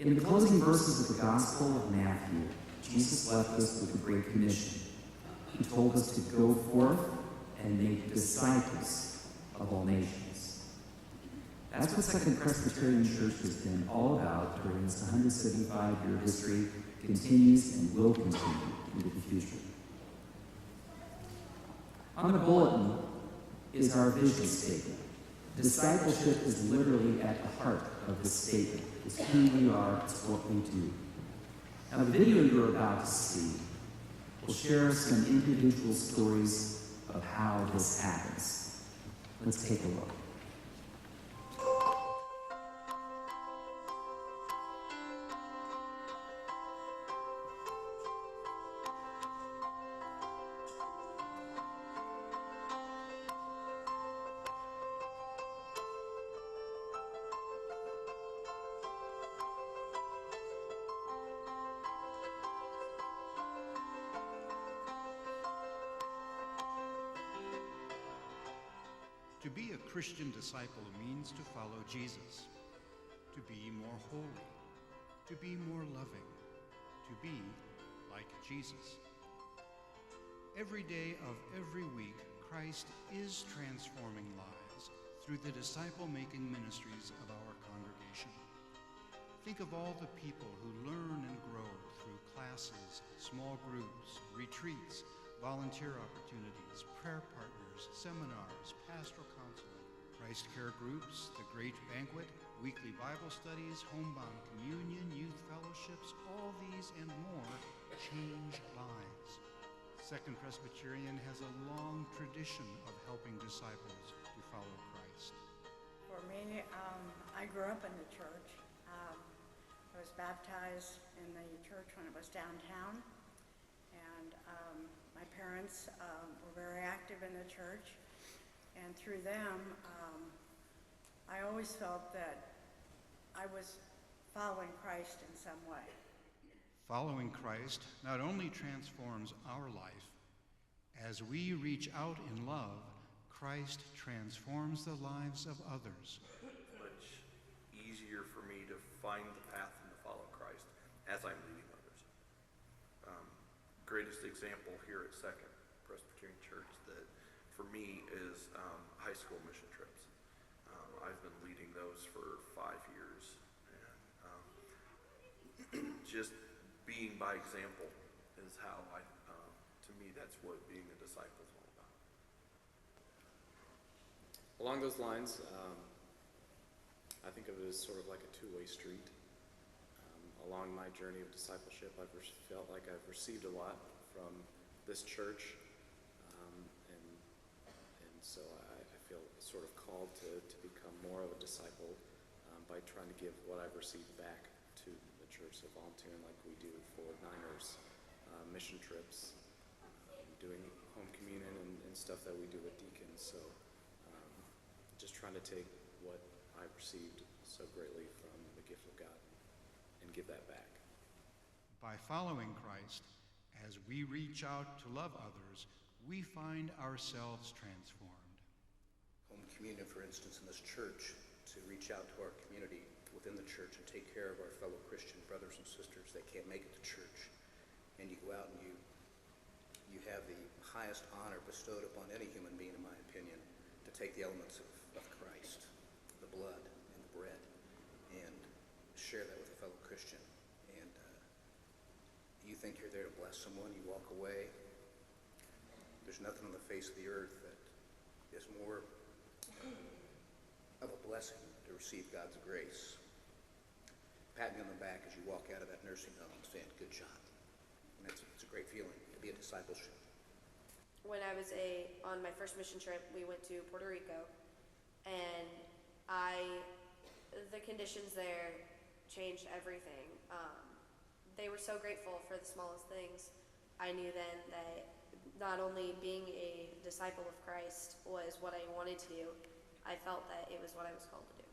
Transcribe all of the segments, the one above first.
In the closing verses of the Gospel of Matthew, Jesus left us with the Great Commission. He told us to go forth and make disciples of all nations. That's what Second Presbyterian Church has been all about during its 175-year history, continues and will continue into the future. On the bulletin is our vision statement. Discipleship is literally at the heart of this statement. It's who we are, it's what we do. Now, the video you're about to see will share some individual stories of how this happens. Let's take a look. To be a Christian disciple means to follow Jesus, to be more holy, to be more loving, to be like Jesus. Every day of every week, Christ is transforming lives through the disciple-making ministries of our congregation. Think of all the people who learn and grow through classes, small groups, retreats, volunteer opportunities, prayer partners, seminars, pastoral counseling, Christ Care groups, the Great Banquet, weekly Bible studies, homebound communion, youth fellowships. All these and more change lives. Second Presbyterian has a long tradition of helping disciples to follow Christ. For me, I grew up in the church. I was baptized in the church when it was downtown, and my parents were very active in the church, and through them, I always felt that I was following Christ in some way. Following Christ not only transforms our life, as we reach out in love, Christ transforms the lives of others. Much easier for me to find the path and to follow Christ as I'm leading others. Greatest example here at Second Presbyterian Church that for me is high school mission trips. I've been leading those for 5 years, and just being by example is how to me, that's what being a disciple is all about. Along those lines, I think of it as sort of like a two-way street. Along my journey of discipleship, I've felt like I've received a lot from this church, and so I feel sort of called to become more of a disciple by trying to give what I've received back to the church, so volunteering like we do for Niners, mission trips, doing home communion and stuff that we do with deacons. So just trying to take what I've received so greatly from the gift of God and give that back. By following Christ, as we reach out to love others, we find ourselves transformed. Home communion, for instance, in this church, to reach out to our community within the church and take care of our fellow Christian brothers and sisters that can't make it to church. And you go out and you have the highest honor bestowed upon any human being, in my opinion, to take the elements of Christ, the blood and the bread, and share that with a fellow Christian. And you think you're there to bless someone, you walk away. There's nothing on the face of the earth that is more of a blessing to receive God's grace. Patting you on the back as you walk out of that nursing home and saying, good job. And it's a great feeling to be a discipleship. When I was on my first mission trip, we went to Puerto Rico, and the conditions there changed everything. They were so grateful for the smallest things. I knew then that not only being a disciple of Christ was what I wanted to do, I felt that it was what I was called to do.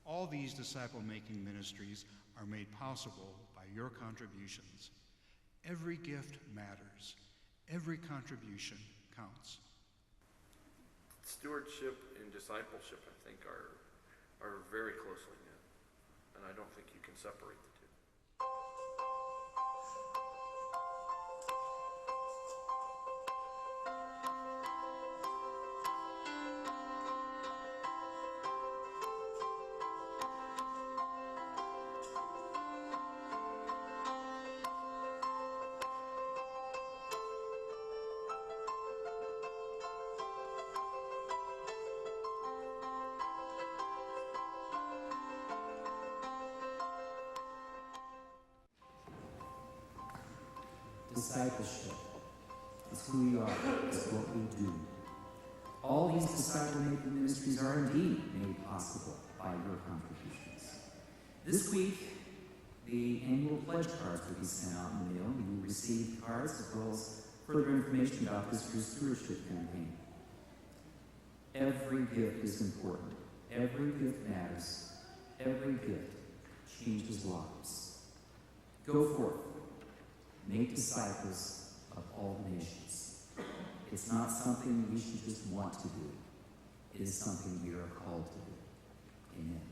All these disciple-making ministries are made possible by your contributions. Every gift matters. Every contribution counts. Stewardship and discipleship, I think, are very closely knit. and I don't think you can separate the two. Discipleship is who we are, is what we do. All these disciple-making ministries are indeed made possible by your contributions. This week, the annual pledge cards will be sent out in the mail. You will receive cards as well as further information about this year's stewardship campaign. Every gift is important. Every gift matters. Every gift changes lives. Go forth. Make disciples of all nations. It's not something we should just want to do. It is something we are called to do. Amen.